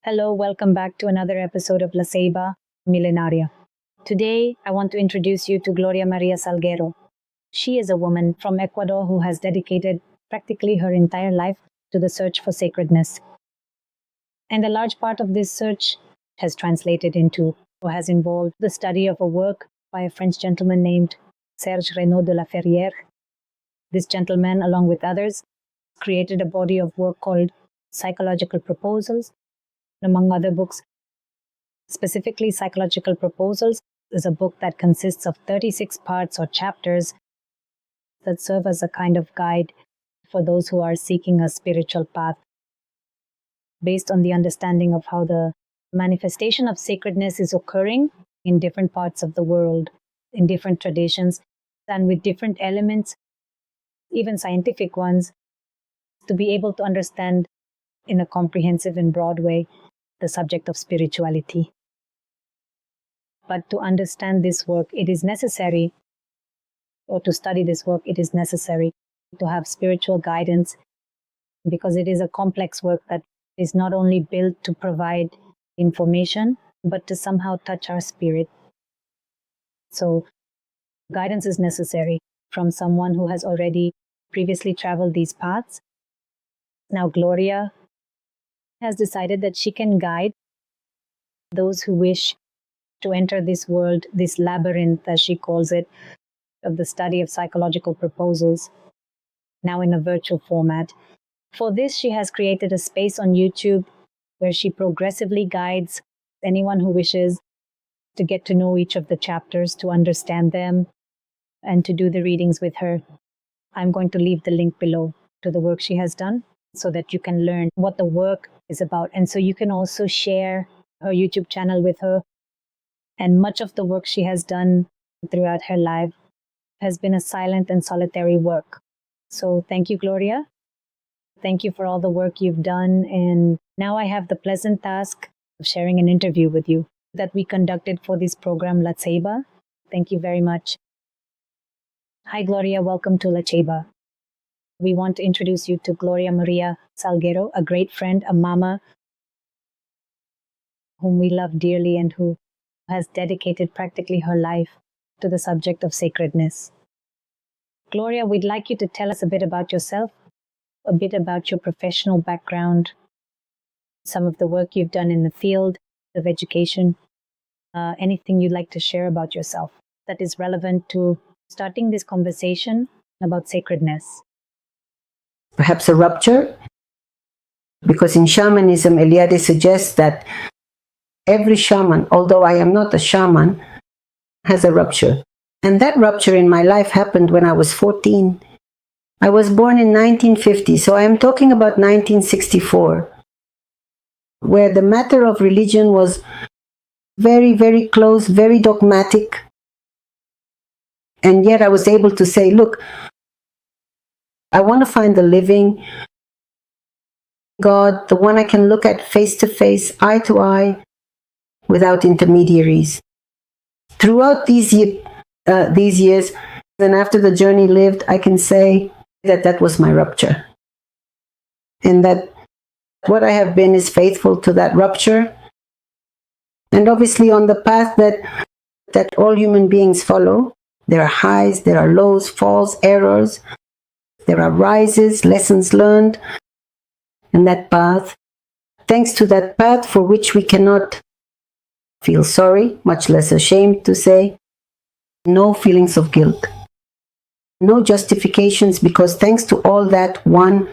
Hello, welcome back to another episode of La Ceiba Milenaria. Today, I want to introduce you to Gloria María Salguero. She is a woman from Ecuador who has dedicated practically her entire life to the search for sacredness. And a large part of this search has translated into or has involved the study of a work by a French gentleman named Serge Raynaud de la Ferrière. This gentleman, along with others, created a body of work called Psychological Proposals. Among other books, specifically Psychological Proposals is a book that consists of 36 parts or chapters that serve as a kind of guide for those who are seeking a spiritual path, based on the understanding of how the manifestation of sacredness is occurring in different parts of the world, in different traditions, and with different elements, even scientific ones, to be able to understand in a comprehensive and broad way the subject of spirituality. But to understand this work, it is necessary, or to study this work, it is necessary to have spiritual guidance, because it is a complex work that is not only built to provide information, but to somehow touch our spirit. So guidance is necessary from someone who has already previously traveled these paths. Now Gloria has decided that she can guide those who wish to enter this world, this labyrinth, as she calls it, of the study of psychological proposals, now in a virtual format. For this, she has created a space on YouTube where she progressively guides anyone who wishes to get to know each of the chapters, to understand them, and to do the readings with her. I'm going to leave the link below to the work she has done so that you can learn what the work is about. And so you can also share her YouTube channel with her. And much of the work she has done throughout her life has been a silent and solitary work. So thank you, Gloria. Thank you for all the work you've done. And now I have the pleasant task of sharing an interview with you that we conducted for this program, La Ceiba. Thank you very much. Hi, Gloria. Welcome to La Ceiba. We want to introduce you to Gloria María Salguero, a great friend, a mama whom we love dearly and who has dedicated practically her life to the subject of sacredness. Gloria, we'd like you to tell us a bit about yourself, a bit about your professional background, some of the work you've done in the field of education, anything you'd like to share about yourself that is relevant to starting this conversation about sacredness. Perhaps a rupture, because in shamanism, Eliade suggests that every shaman, although I am not a shaman, has a rupture. And that rupture in my life happened when I was 14. I was born in 1950, so I am talking about 1964, where the matter of religion was very, very close, very dogmatic. And yet I was able to say, look, I want to find the living God, the one I can look at face to face, eye to eye, without intermediaries. Throughout these years, and after the journey lived, I can say that that was my rupture. And that what I have been is faithful to that rupture. And obviously on the path that all human beings follow, there are highs, there are lows, falls, errors. There are rises, lessons learned, and that path, thanks to that path for which we cannot feel sorry, much less ashamed to say, no feelings of guilt, no justifications, because thanks to all that, one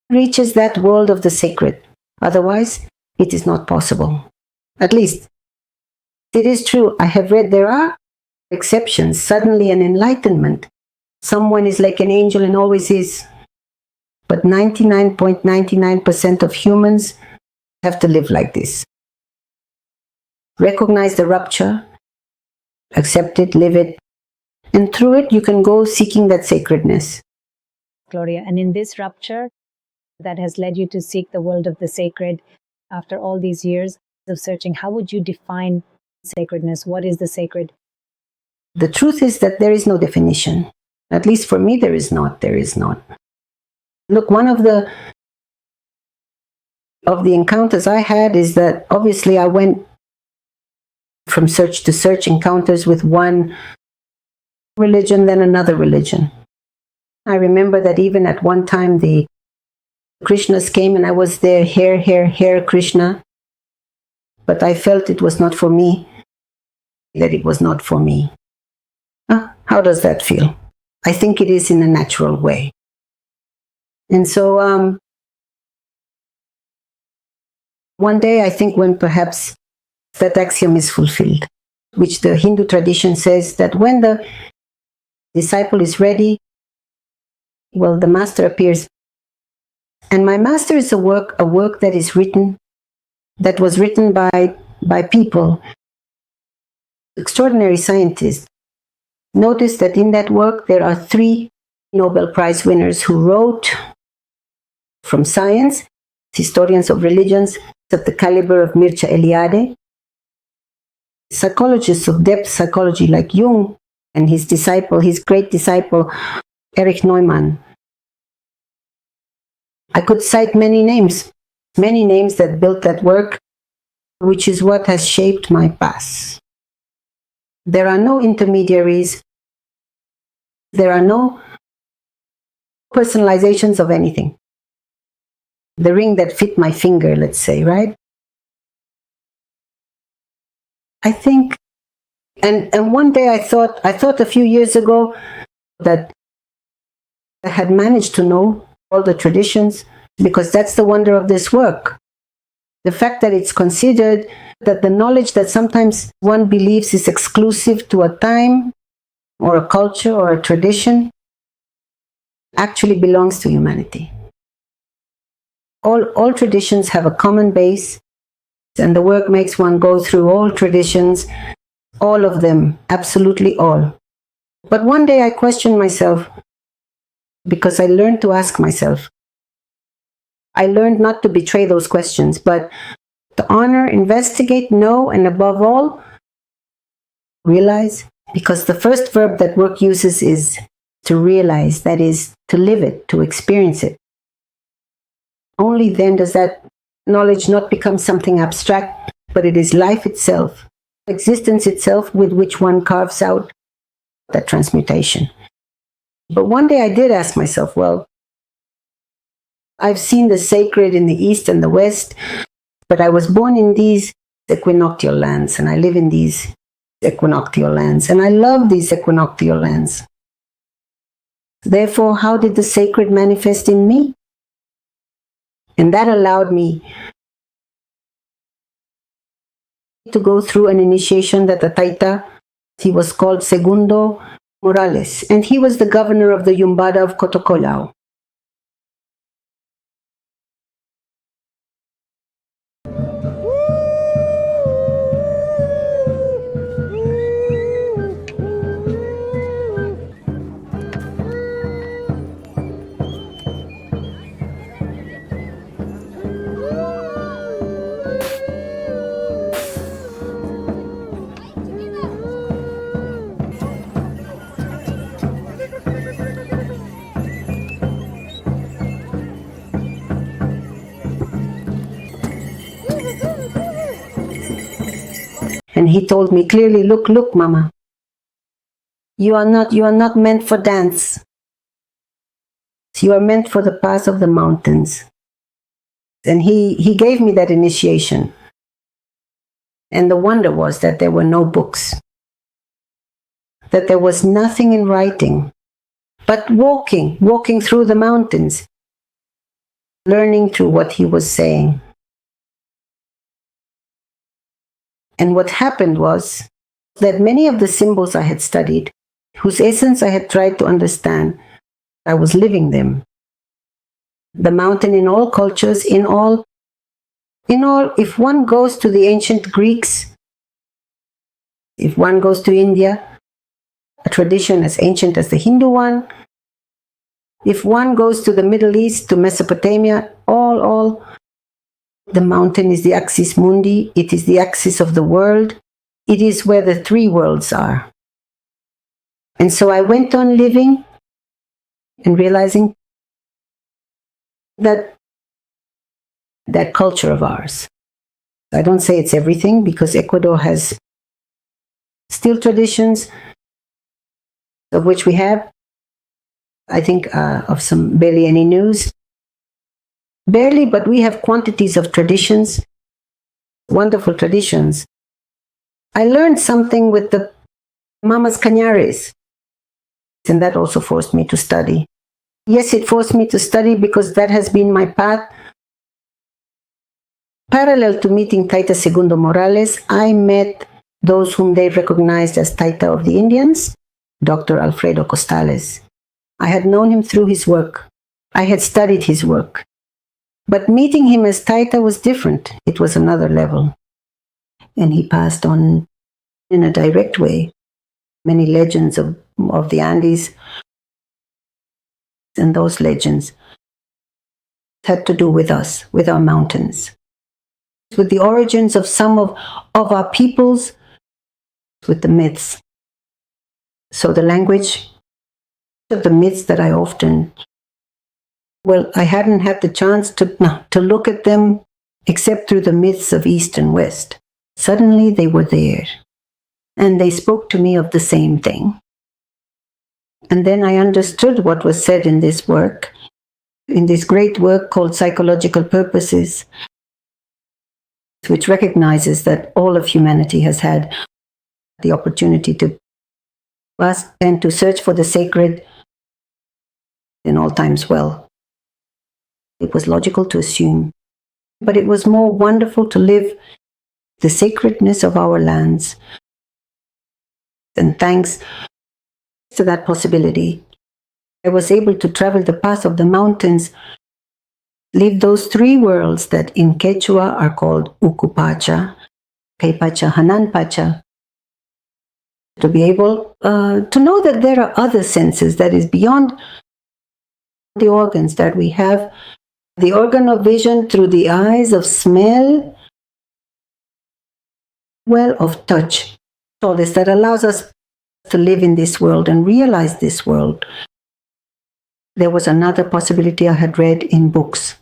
reaches that world of the sacred. Otherwise, it is not possible. At least, it is true, I have read there are exceptions, suddenly an enlightenment. Someone is like an angel and always is. But 99.99% of humans have to live like this. Recognize the rupture, accept it, live it, and through it you can go seeking that sacredness. Gloria, and in this rupture that has led you to seek the world of the sacred, after all these years of searching, how would you define sacredness? What is the sacred? The truth is that there is no definition. At least for me, there is not. Look, one of the of the encounters I had is that obviously I went from search to search, encounters with one religion, then another religion. I remember that even at one time the Krishnas came and I was there, hair, Krishna. But I felt it was not for me, that it was not for me. How does that feel? I think it is in a natural way. And so one day I think when perhaps that axiom is fulfilled, which the Hindu tradition says that when the disciple is ready, well, the master appears. And my master is a work that is written, that was written by people, extraordinary scientists. Notice that in that work there are 3 Nobel Prize winners who wrote from science, historians of religions of the caliber of Mircea Eliade, psychologists of depth psychology like Jung and his disciple, his great disciple, Erich Neumann. I could cite many names that built that work, which is what has shaped my path. There are no intermediaries. There are no personalizations of anything. The ring that fit my finger, let's say, right? I think, and one day I thought a few years ago that I had managed to know all the traditions, because that's the wonder of this work. The fact that it's considered that the knowledge that sometimes one believes is exclusive to a time or a culture or a tradition actually belongs to humanity. All traditions have a common base, and the work makes one go through all traditions, all of them, absolutely all. But one day I questioned myself, because I learned to ask myself. I learned not to betray those questions, but to honor, investigate, know, and above all, realize. Because the first verb that work uses is to realize, that is, to live it, to experience it. Only then does that knowledge not become something abstract, but it is life itself, existence itself, with which one carves out that transmutation. But one day I did ask myself, well, I've seen the sacred in the East and the West, but I was born in these equinoctial lands, and I live in these equinoctial lands, and I love these equinoctial lands. Therefore, how did the sacred manifest in me? And that allowed me to go through an initiation that a Taita, he was called Segundo Morales, and he was the governor of the Yumbada of Cotocolao. And he told me clearly, look, Mama, you are not meant for dance. You are meant for the path of the mountains. And he gave me that initiation. And the wonder was that there were no books, that there was nothing in writing, but walking through the mountains, learning through what he was saying. And what happened was that many of the symbols I had studied, whose essence I had tried to understand, I was living them. The mountain in all cultures, in all, if one goes to the ancient Greeks, if one goes to India, a tradition as ancient as the Hindu one, if one goes to the Middle East, to Mesopotamia, all, the mountain is the axis mundi, it is the axis of the world, it is where the 3 worlds are. And so I went on living and realizing that that culture of ours. I don't say it's everything, because Ecuador has still traditions of which we have, I think, of some barely any news. Barely, but we have quantities of traditions, wonderful traditions. I learned something with the Mamas Cañares, and that also forced me to study. Yes, it forced me to study because that has been my path. Parallel to meeting Taita Segundo Morales, I met those whom they recognized as Taita of the Indians, Dr. Alfredo Costales. I had known him through his work. I had studied his work. But meeting him as Taita was different. It was another level. And he passed on in a direct way many legends of the Andes. And those legends had to do with us, with our mountains, with the origins of some of our peoples, with the myths. So the language of the myths that I often, I hadn't had the chance to look at them except through the myths of East and West. Suddenly they were there, and they spoke to me of the same thing. And then I understood what was said in this work, in this great work called Psychological Purposes, which recognizes that all of humanity has had the opportunity to ask and to search for the sacred in all times well. It was logical to assume, but it was more wonderful to live the sacredness of our lands. And thanks to that possibility, I was able to travel the path of the mountains, live those three worlds that in Quechua are called Ukupacha, Peipacha, Hananpacha, to be able to know that there are other senses that is beyond the organs that we have, the organ of vision through the eyes, of smell, of touch, all this that allows us to live in this world and realize this world. There was another possibility I had read in books.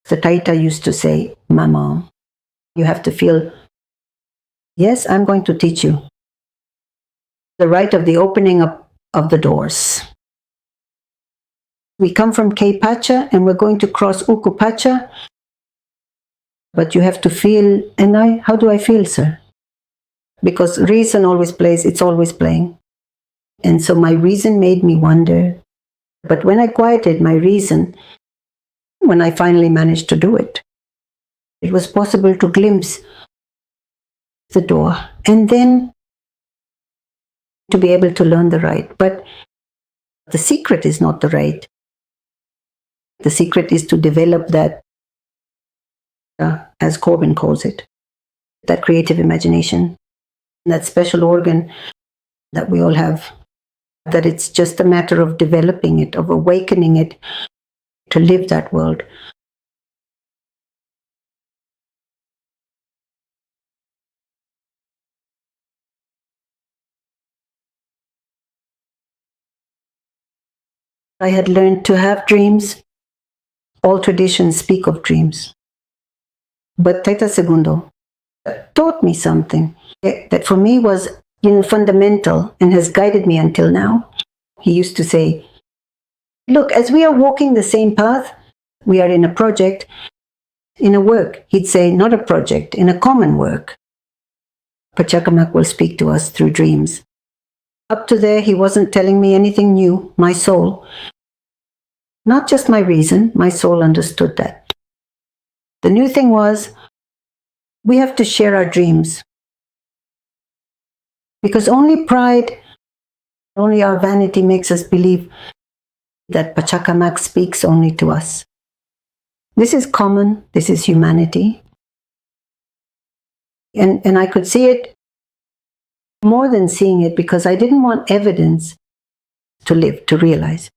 The Taita used to say, Mama, you have to feel, yes, I'm going to teach you the right of the opening up of the doors. We come from Keipacha and we're going to cross Ukupacha, but you have to feel, and how do I feel, sir? Because reason always plays, it's always playing. And so my reason made me wonder. But when I quieted my reason, when I finally managed to do it, it was possible to glimpse the door and then to be able to learn the right. But the secret is not the right. The secret is to develop that, as Corbin calls it, that creative imagination, that special organ that we all have, that it's just a matter of developing it, of awakening it to live that world. I had learned to have dreams. All traditions speak of dreams. But Taita Segundo taught me something that for me was fundamental and has guided me until now. He used to say, look, as we are walking the same path, we are in a project, in a work. He'd say, not a project, in a common work. Pachacamac will speak to us through dreams. Up to there, he wasn't telling me anything new, my soul. Not just my reason, my soul understood that. The new thing was, we have to share our dreams. Because only pride, only our vanity makes us believe that Pachacamac speaks only to us. This is common, this is humanity. And I could see it more than seeing it because I didn't want evidence to live, to realize.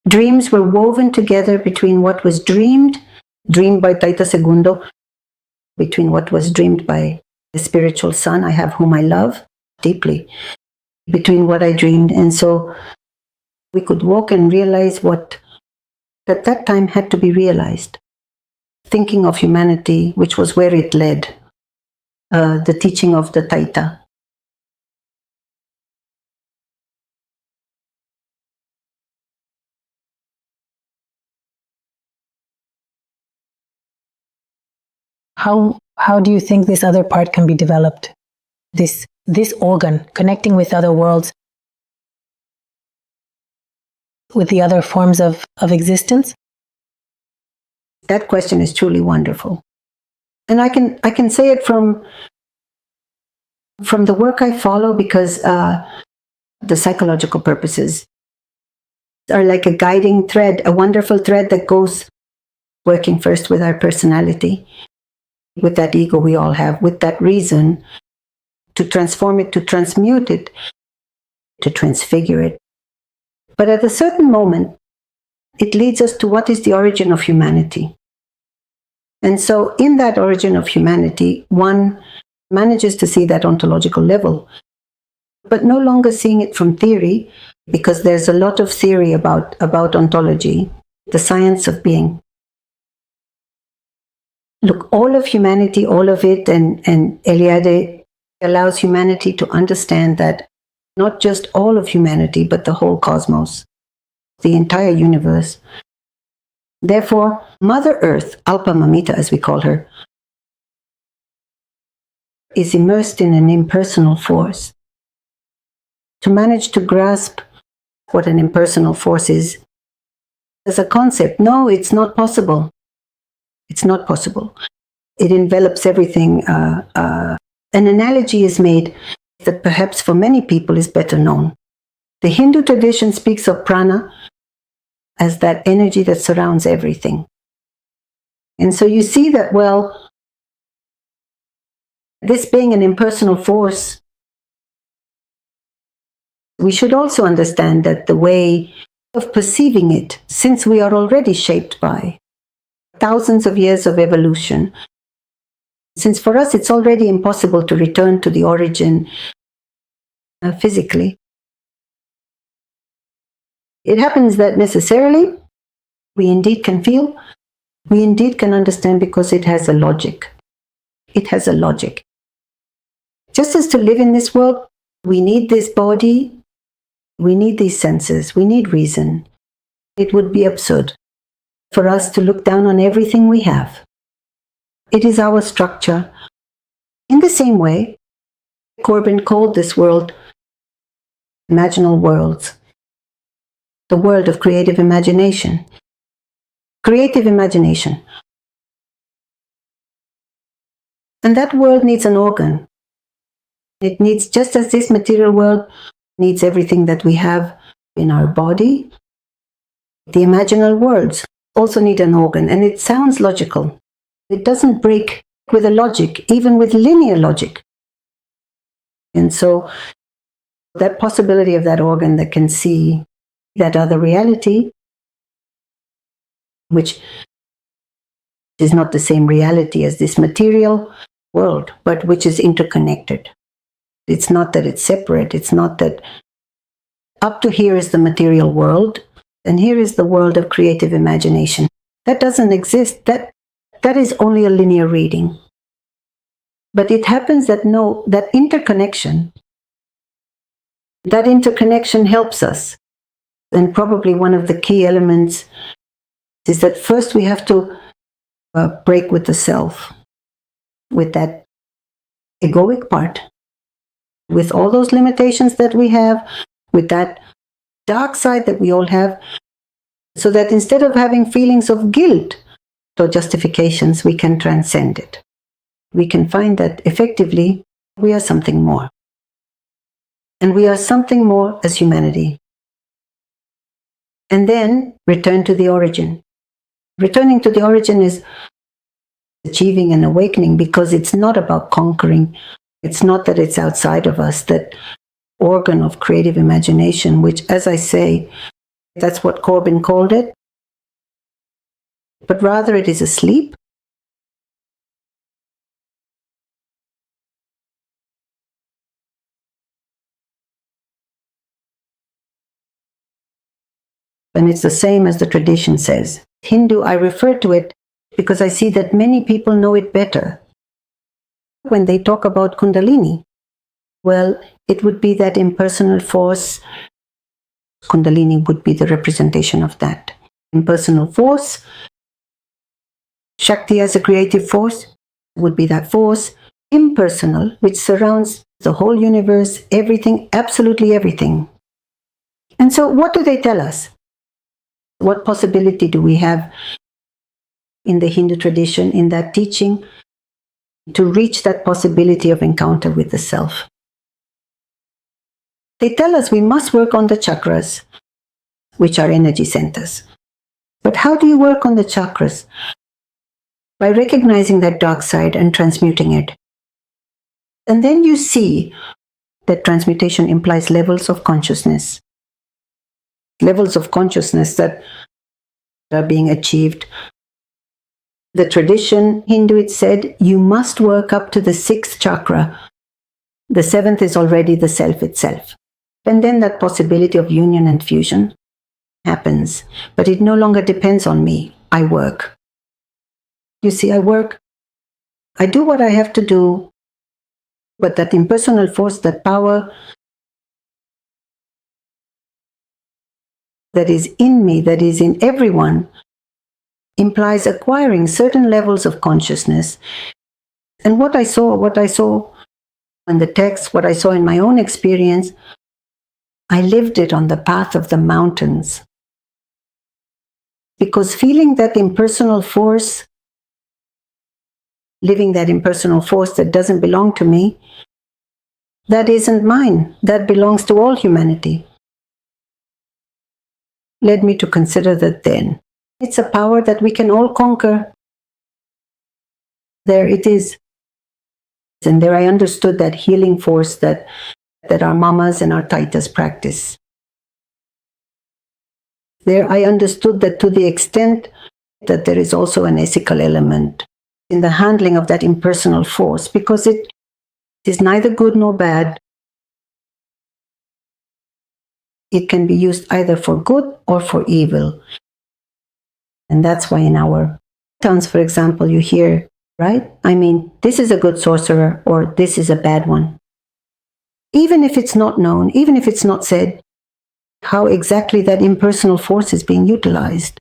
Dreams were woven together between what was dreamed by Taita Segundo, between what was dreamed by the spiritual son I have, whom I love deeply, between what I dreamed. And so we could walk and realize what at that time had to be realized. Thinking of humanity, which was where it led, the teaching of the Taita. How do you think this other part can be developed? This organ, connecting with other worlds, with the other forms of existence? That question is truly wonderful. And I can say it from the work I follow, because the psychological purposes are like a guiding thread, a wonderful thread that goes working first with our personality, with that ego we all have, with that reason, to transform it, to transmute it, to transfigure it. But at a certain moment, it leads us to what is the origin of humanity. And so in that origin of humanity, one manages to see that ontological level, but no longer seeing it from theory, because there's a lot of theory about ontology, the science of being. Look, all of humanity, all of it, and Eliade allows humanity to understand that not just all of humanity, but the whole cosmos, the entire universe. Therefore, Mother Earth, Alpa Mamita as we call her, is immersed in an impersonal force. To manage to grasp what an impersonal force is as a concept, no, it's not possible. It's not possible. It envelops everything. An analogy is made that perhaps for many people is better known. The Hindu tradition speaks of prana as that energy that surrounds everything. And so you see that, well, this being an impersonal force, we should also understand that the way of perceiving it, since we are already shaped by thousands of years of evolution, since for us it's already impossible to return to the origin physically, it happens that necessarily we indeed can feel, we indeed can understand, because it has a logic. It has a logic. Just as to live in this world, we need this body, we need these senses, we need reason. It would be absurd for us to look down on everything we have. It is our structure. In the same way, Corbin called this world imaginal worlds, the world of creative imagination. Creative imagination. And that world needs an organ. It needs, just as this material world needs everything that we have in our body, the imaginal worlds also need an organ. And it sounds logical. It doesn't break with a logic, even with linear logic. And so that possibility of that organ that can see that other reality, which is not the same reality as this material world, but which is interconnected. It's not that it's separate. It's not that up to here is the material world, and here is the world of creative imagination. That doesn't exist. That is only a linear reading. But it happens that that interconnection helps us. And probably one of the key elements is that first we have to break with the self, with that egoic part, with all those limitations that we have, with that dark side that we all have, so that instead of having feelings of guilt or justifications, we can transcend it. We can find that effectively we are something more. And we are something more as humanity. And then return to the origin. Returning to the origin is achieving an awakening, because it's not about conquering. It's not that it's outside of us, that organ of creative imagination, which, as I say, that's what Corbin called it. But rather it is asleep. And it's the same as the tradition says. Hindu, I refer to it because I see that many people know it better. When they talk about Kundalini, well, it would be that impersonal force. Kundalini would be the representation of that. Impersonal force. Shakti as a creative force would be that force. Impersonal, which surrounds the whole universe, everything, absolutely everything. And so what do they tell us? What possibility do we have in the Hindu tradition, in that teaching, to reach that possibility of encounter with the self? They tell us we must work on the chakras, which are energy centers. But how do you work on the chakras? By recognizing that dark side and transmuting it. And then you see that transmutation implies levels of consciousness. Levels of consciousness that are being achieved. The tradition, Hindu, it said, you must work up to the 6th chakra. The 7th is already the self itself. And then that possibility of union and fusion happens. But it no longer depends on me. I work. You see, I work. I do what I have to do. But that impersonal force, that power that is in me, that is in everyone, implies acquiring certain levels of consciousness. And what I saw in the text, what I saw in my own experience, I lived it on the path of the mountains. Because feeling that impersonal force, living that impersonal force that doesn't belong to me, that isn't mine. That belongs to all humanity. Led me to consider that then. It's a power that we can all conquer. There it is. And there I understood that healing force that our mamas and our taitas practice. There I understood that to the extent that there is also an ethical element in the handling of that impersonal force, because it is neither good nor bad. It can be used either for good or for evil. And that's why in our towns, for example, you hear, right? I mean, this is a good sorcerer or this is a bad one. Even if it's not known, even if it's not said, how exactly that impersonal force is being utilized.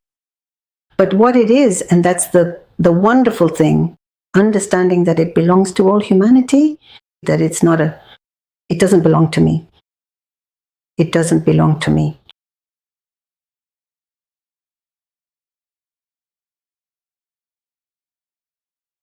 But what it is, and that's the wonderful thing, understanding that it belongs to all humanity, that it doesn't belong to me. It doesn't belong to me.